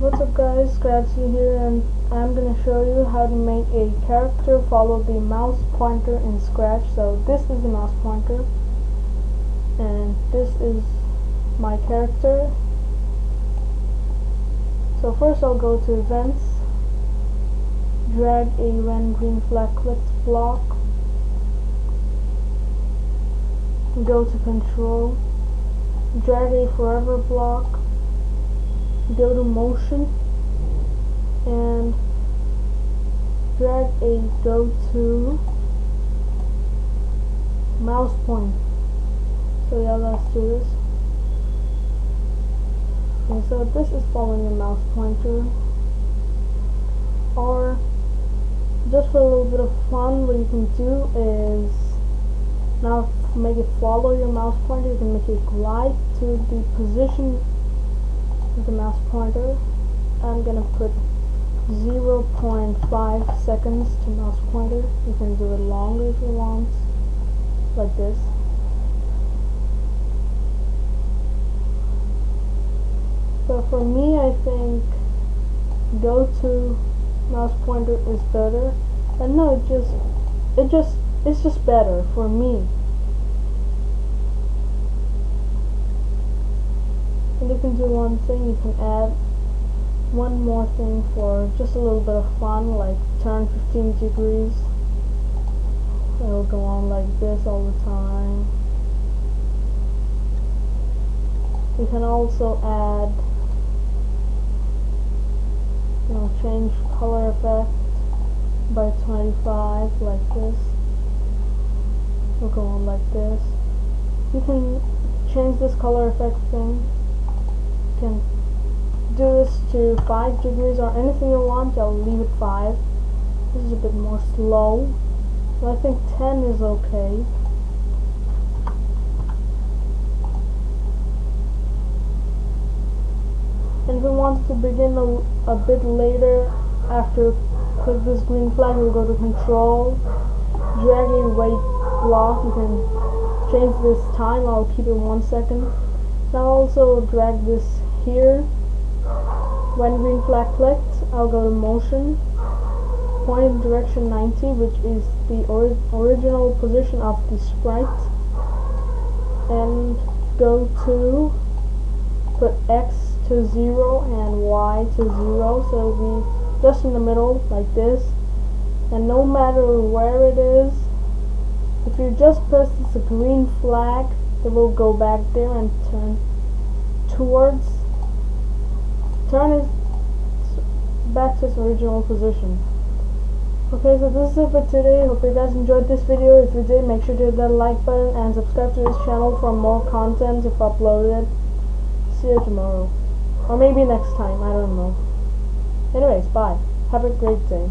What's up guys, Scratchy here, and I'm gonna show you how to make a character follow the mouse pointer in Scratch. So this is the mouse pointer and this is my character. So first I'll go to events, drag a when green flag clicks block, go to control, drag a forever block, go to motion and drag a go to mouse point. So yeah, let's do this. Okay, so this is following the mouse pointer, or just for a little bit of fun, what you can do is now make it follow your mouse pointer. You can make it glide to the position of the mouse pointer. I'm gonna put 0.5 seconds to mouse pointer. You can do it longer if you want, like this. So for me, I think go to mouse pointer is better, and no, it's just better for me. And you can do one thing, you can add one more thing for just a little bit of fun, like turn 15 degrees. It'll go on like this all the time. You can also add, change color effect by 25 like this. It'll go on like this. You can change this color effect thing. You can do this to 5 degrees or anything you want. I'll leave it 5. This is a bit more slow, but I think 10 is okay. And if we want to begin a bit later, after click this green flag, we'll go to control, drag a wait block. You can change this time. I'll keep it 1 second. Now also drag this here. When green flag clicked, I'll go to motion, point in direction 90, which is the original position of the sprite, and go to put X to 0 and Y to 0, so it'll be just in the middle like this. And no matter where it is, if you just press this green flag, it will go back there and turn it back to its original position. Okay, so this is it for today. Hope you guys enjoyed this video. If you did, make sure to hit that like button and subscribe to this channel for more content if uploaded. See you tomorrow, or maybe next time, I don't know. Anyways, bye. Have a great day.